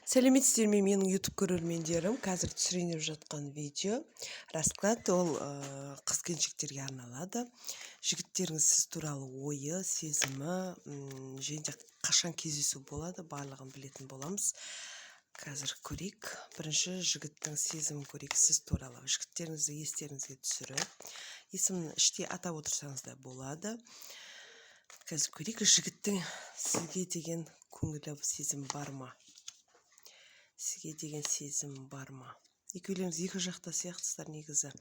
Сәлеметсіздер ме менің YouTube көрермендерім? Қазір түсіріліп жатқан видео расклад ол қыз келіншектерге арналады. Жігіттеріңіз сіз туралы ойы, сезімі, және қашан кездесу болады, барлығын білетін боламыз. Қазір көрейік. Бірінші жігіттің сезімін көрейік сіз туралы. Жігіттеріңізді естеріңізге түсіріп, есімін іште атап отырсаңыз да болады. Қазір көрейік, жігіттің сізге деген көңілі, сезім бар ма? Сізге деген сезім бар ма? Екеулеріңіз екі жақта сияқтысыздар негізі.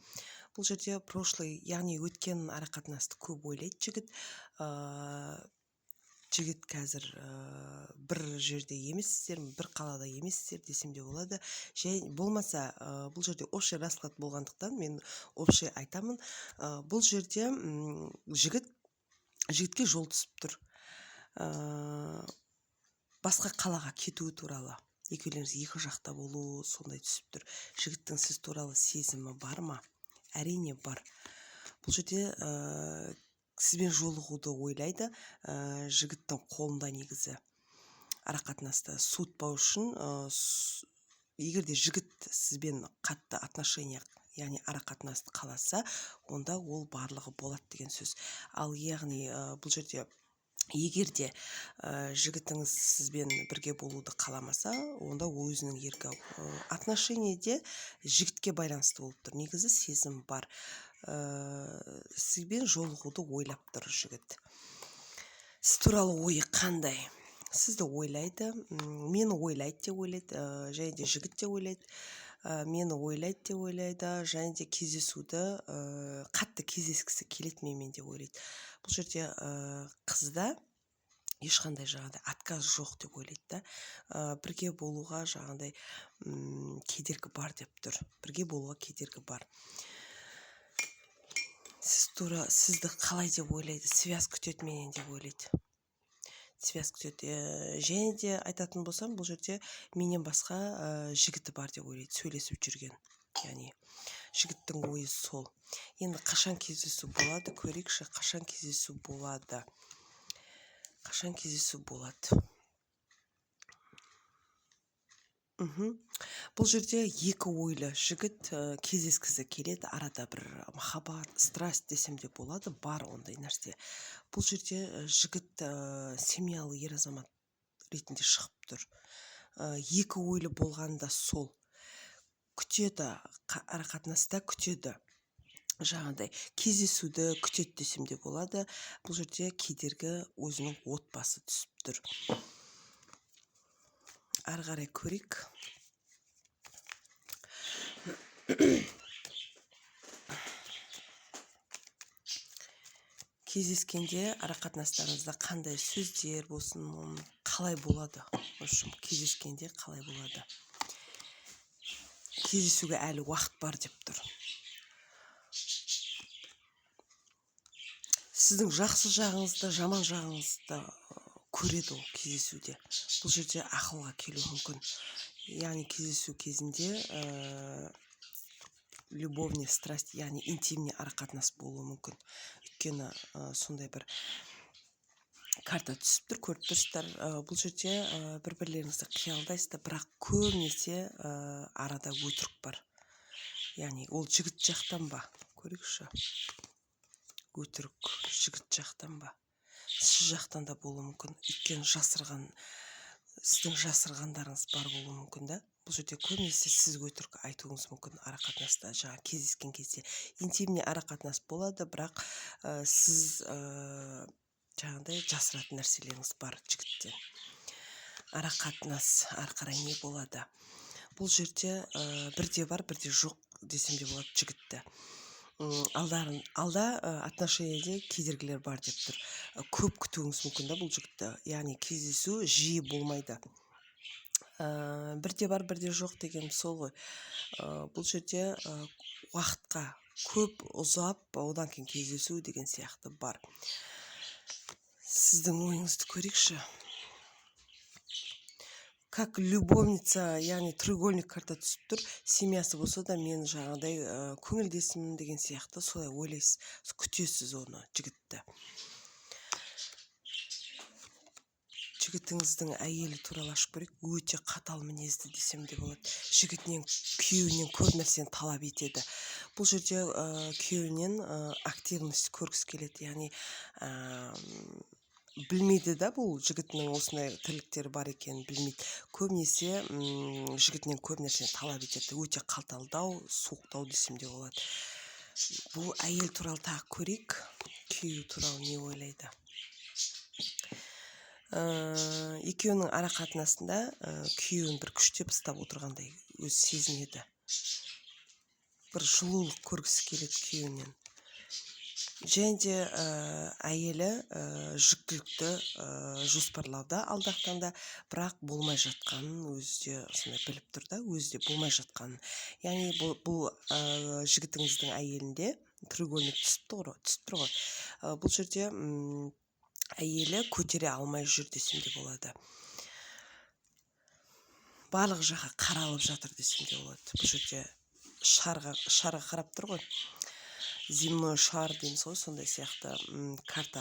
Бұл жерде прошлый, яғни өткен арақатынасты көп ойлайды жігіт. Жігіт қазір бір жерде емессіздер, бір қалада емессіздер десем де болады. Және болмаса, бұл жерде общий расклад болғандықтан мен общий айтамын. Бұл жерде жігітке жол түсіп тұр. Басқа қалаға кетуі туралы. Екеулеріңіз екі жақта болу сондай түсіп тұр. Жігіттің сіз туралы сезімі бар ма? Әрине бар. Бұл жерде сізбен жолығуды ойлайды. Жігіттің қолында негізі арақатынасты суытпау үшін, егер де жігіт сізбен қатты отношения, яғни арақатынасты қаласа, онда ол барлығы болады деген сөз. Ал яғни бұл жерде егер де жігітіңіз сізбен бірге болуды қаламаса, онда ол өзінің еркі. Отношениеде жігітке байланысты болып тұр. Негізі сезім бар. Сізбен жолығуды ойлап тұр жігіт. Сіз туралы ойы қандай? Сізді ойлайды, мені ойлайды деп ойлайды, және де жігіт те ойлайды. Мені ойлайды деп ойлайды, және де кездесуді қатты кездескісі келеді менімен деп ойлайды. Бұл жерде қызда ешқандай жаңағыдай отказ жоқ деп ойлайды да. Бірге болуға жаңағыдай кедергі бар деп тұр. Бірге болуға кедергі бар. Сізді қалай деп ойлайды? Связь күтеді менен деп ойлайды. Связь күтеді. Және де айтатын болсам, бұл жерде менен басқа жігіті бар деп ойлайды, сөйлесіп жүрген. Яғни жігіттің ойы сол. Енді қашан кездесу болады? Көрейікші, қашан кездесу болады? Қашан кездесу болады? Бұл жерде екі ойлы жігіт кездескісі келеді. Арада бір махаббат, страсть десем де болады, бар ондай нәрсе. Бұл жерде жігіт семьялы ер азамат ретінде шығып тұр. Екі ойлы болғанда сол. Күтеді, арақатынаста күтеді. Жаңағыдай кездесуді күтеді десем де болады. Бұл жерде кедергі өзінің отбасы түсіп тұр. Ары қарай көрейік. Кездескенде арақатынастарыңызда қандай сөздер болсын, қалай болады? Кездескенде қалай болады? Кездесуге әлі уақыт бар деп тұр. Сіздің жақсы жағыңызды, жаман жағыңызды көреді ол кездесуде. Бұл жерде ақылға келу мүмкін. Яғни кездесу кезінде любовный страсть, яғни интимный арақатынас болуы мүмкін. Өйткені сондай бір карта түсіп тұр, көріп тұрсыздар. Бұл жерде бір-бірлеріңізді қиялдайсыздар, бірақ көбінесе арада өтірік бар. Яғни ол жігіт жақтан ба? Көрейікші. Өтірік жігіт жақтан ба? Сіз жақтан да болуы мүмкін. Өйткені сіздің жасырғандарыңыз бар болуы мүмкін да. Бұл жерде көбінесе сіз өтірік айтуыңыз мүмкін арақатынаста, жаңа кездескен кезде. Интимный арақатынас болады, бірақ сіз жаңағыдай жасыратын нәрселеріңіз бар жігіттен. Арақатынас ары қарай не болады? Бұл жерде бірде бар, бірде жоқ десем де болады жігітті. Алда отношениеде кедергілер бар деп тұр. Көп күтуіңіз мүмкін да бұл жігітті. Яғни кездесу жиі болмайды. Бірде бар, бірде жоқ деген сол ғой. Бұл жерде уақытқа көп ұзап, одан кейін кездесу деген сияқты бар. Сіздің ойыңызды көрейікші. Как любовница, яғни треугольник карта түсіп тұр. Семьясы болса да мен жаңағыдай көңілдесім деген сияқты солай ойлайсыз. Күтесіз оны, жігітті. жігітіңіздің әйелі туралы ашып көрейік. Өте қатал мінезді десем де болады. Жігітінен, күйеуінен көп нәрсені талап етеді. Бұл жерде күйеуінен активность көргісі келеді. Яғни білмейді да, бұл жігітінің осындай тірліктері бар екенін білмейді. Көбінесе жігітінен көп нәрсені талап етеді. Өте қаталдау, суықтау десем де болады. Бұл әйел туралы тағы көрейік. Күйеуі туралы не ойлайды? Екеуінің ара қатынасында күйеуін бір күштеп ұстап отырғандай өзі сезінеді. Бір жылулық көргісі келеді күйеуінен. Және де әйелі жүктілікті жоспарлауда алдақтанда, бірақ болмай жатқанын өзі де сондай біліп тұр да, өзі де болмай жатқанын. Яғни бұл жігітіңіздің әйелінде треугольник түсіп тұр ғой. Бұл жерде әйелі көтере алмай жүр десем де болады. Барлық жаққа қаралып жатыр десем де болады. Бұл жерде шарға қарап тұр ғой. Земной шар дейміз ғой, сондай сияқты карта.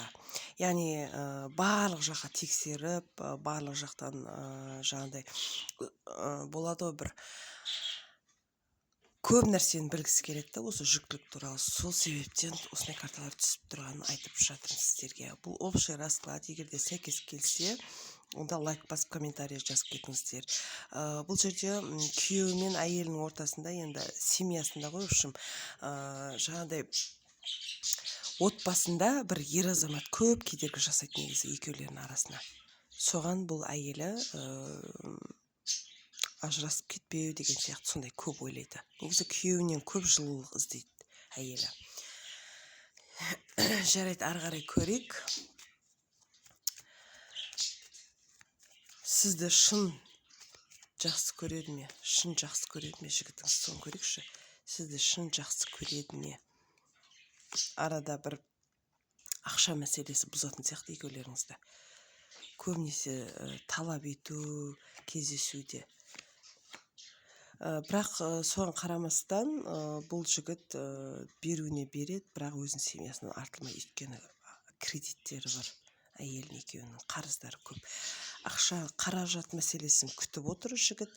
Яғни барлық жаққа тексеріп, барлық жақтан жаңағыдай болады ғой, бір көп нәрсені білгісі келеді да, осы жүктілік туралы. Сол себептен осындай карталар түсіп тұрғанын айтып жатырмын сіздерге. Бұл общий расклад. Егер де сәйкес келсе, онда лайк басып, комментарий жазып кетіңіздер. Бұл жерде күйеуі мен әйелінің ортасында, енді семьясында ғой, общем, жаңағыдай отбасында бір ер азамат көп кедергі жасайды негізі екеулерінің арасына. Соған бұл әйелі ажырасып кетпеу деген сияқты сондай көп ойлайды. Негізі күйеуінен көп жылулық іздейді әйелі. Жарайды, ары қарай көрейік. Сізді шын жақсы көреді ме? Шын жақсы көреді ме жігітіңіз? Соны көрейікші. Сізді шын жақсы көреді ме? Арада бір ақша мәселесі бұзатын сияқты екеулеріңізді. Көбінесе талап ету кездесуде. Бірақ соған қарамастан бұл жігіт беруіне береді, бірақ өзінің семьясынан артылмай, өйткені кредиттері бар. Әйелін екеуінің қарыздары көп. Ақша, қаражат мәселесін күтіп отыр жігіт.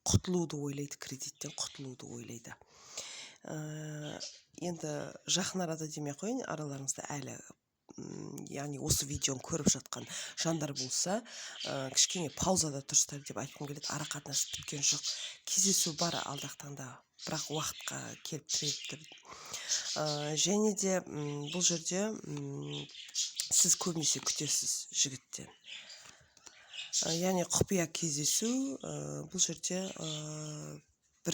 Құтылуды ойлайды, кредиттен құтылуды ойлайды. Енді жақын арада демей қойын, араларыңызда әлі, яғни осы видеоны көріп жатқан жандар болса, кішкене паузада тұрсыздар деп айтқым келеді. Ара қатынасы біткен жоқ. Кездесу бар алдақтанда, бірақ уақытқа келіп тіреліп тұр. Және де бұл жерде сіз көбінесе күтесіз жігіттен. Яғни құпия кездесу, бұл жерде бір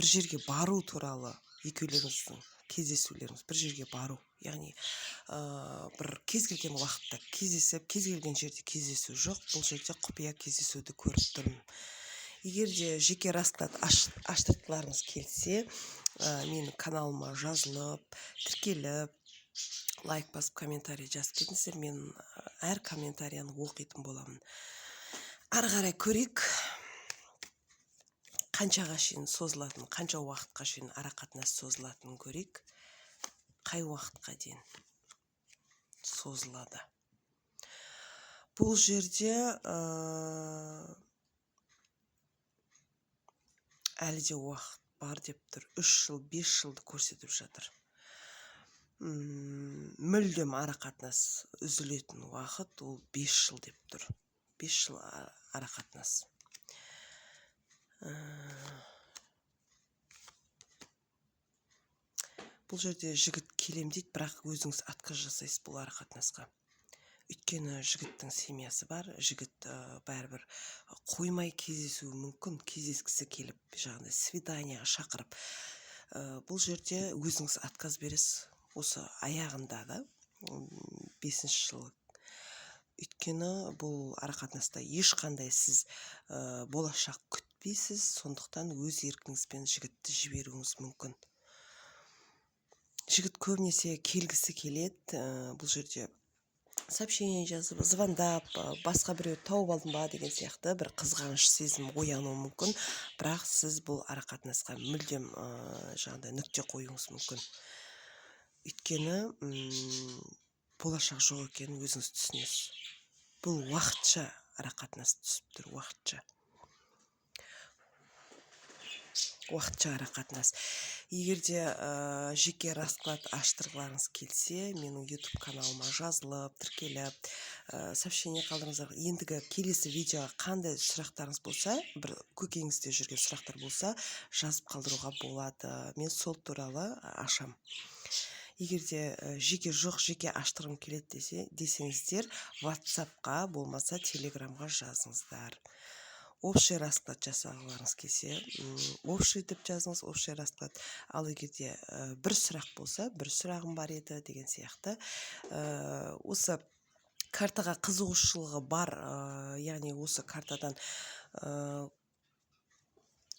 жерге бару туралы екеулеріңіздің кездесулеріңіз, бір жерге бару. Яғни бір кез келген уақытта кездесіп, кез келген жерде кездесу жоқ. Бұл жерде құпия кездесуді көріп тұрмын. Егер де жеке расклад аштыртқыларыңыз келсе, менің каналыма жазылып, тіркеліп, лайк басып, комментарий жазып кетіңіздер. Мен әр комментарияны оқитын боламын. Ары қарай көрейік. Қаншаға шейін созылатын, қанша уақытқа шейін ара қатынас созылатынын көрейік. Қай уақытқа дейін созылады. Бұл жерде әлі де уақыт бар деп тұр. 3 жыл, 5 жылды көрсетіп жатыр. Мүлдем ара қатынас үзілетін уақыт ол 5 жыл деп тұр. 5 жыл ара қатынас. Бұл жерде жігіт келем дейді, бірақ өзіңіз отказ жасайсыз бұл ара қатынасқа. Өйткені жігіттің семьясы бар, жігіт бәрібір қоймай кездесуі мүмкін, кездескісі келіп, жаңағыдай свиданияға шақырып. Бұл жерде өзіңіз отказ бересіз, осы аяғында да 5-ші жыл. Өйткені бұл ара қатынаста ешқандай сіз болашақ күтпейсіз, сондықтан өз еркіңізбен жігітті жіберуіңіз мүмкін. Жігіт көбінесе келгісі келеді, бұл жерде сообщение жазып, звондап, басқа біреу тауып алдым ба деген сияқты бір қызғаныш сезім оянуы мүмкін, бірақ сіз бұл ара қатынасқа мүлдем жаңағыдай нүкте қоюыңыз мүмкін. Өйткені болашақ жоқ екенін өзіңіз түсінесіз. Бұл уақытша арақатынас түсіп тұр, уақытша арақатынас. Егер де жеке расклад аштырғыларыңыз келсе, менің YouTube каналыма жазылып, тіркеліп, сообщение қалдырыңыздар. Ендігі келесі видеоға қандай сұрақтарыңыз болса, бір көкейіңізде жүрген сұрақтар болса, жазып қалдыруға болады. Мен сол туралы ашам. Егер де жеке аштырғым келеді десеңіздер, WhatsApp-қа болмаса Telegram-ға жазыңыздар. Общий расклад жасағыларыңыз келсе, общий деп жазыңыз, общий расклад. Ал егер де бір сұрақ болса, бір сұрағым бар еді деген сияқты. Осы картаға қызығушылығы бар, яғни осы картадан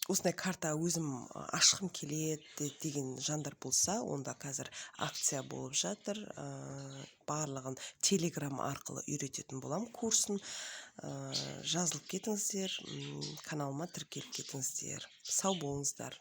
осындай карта өзім ашқым келеді деген жандар болса, онда қазір акция болып жатыр. Барлығын Telegram арқылы үйрететін болам курсын. Жазылып кетіңіздер, каналыма тіркеліп кетіңіздер. Сау болыңыздар.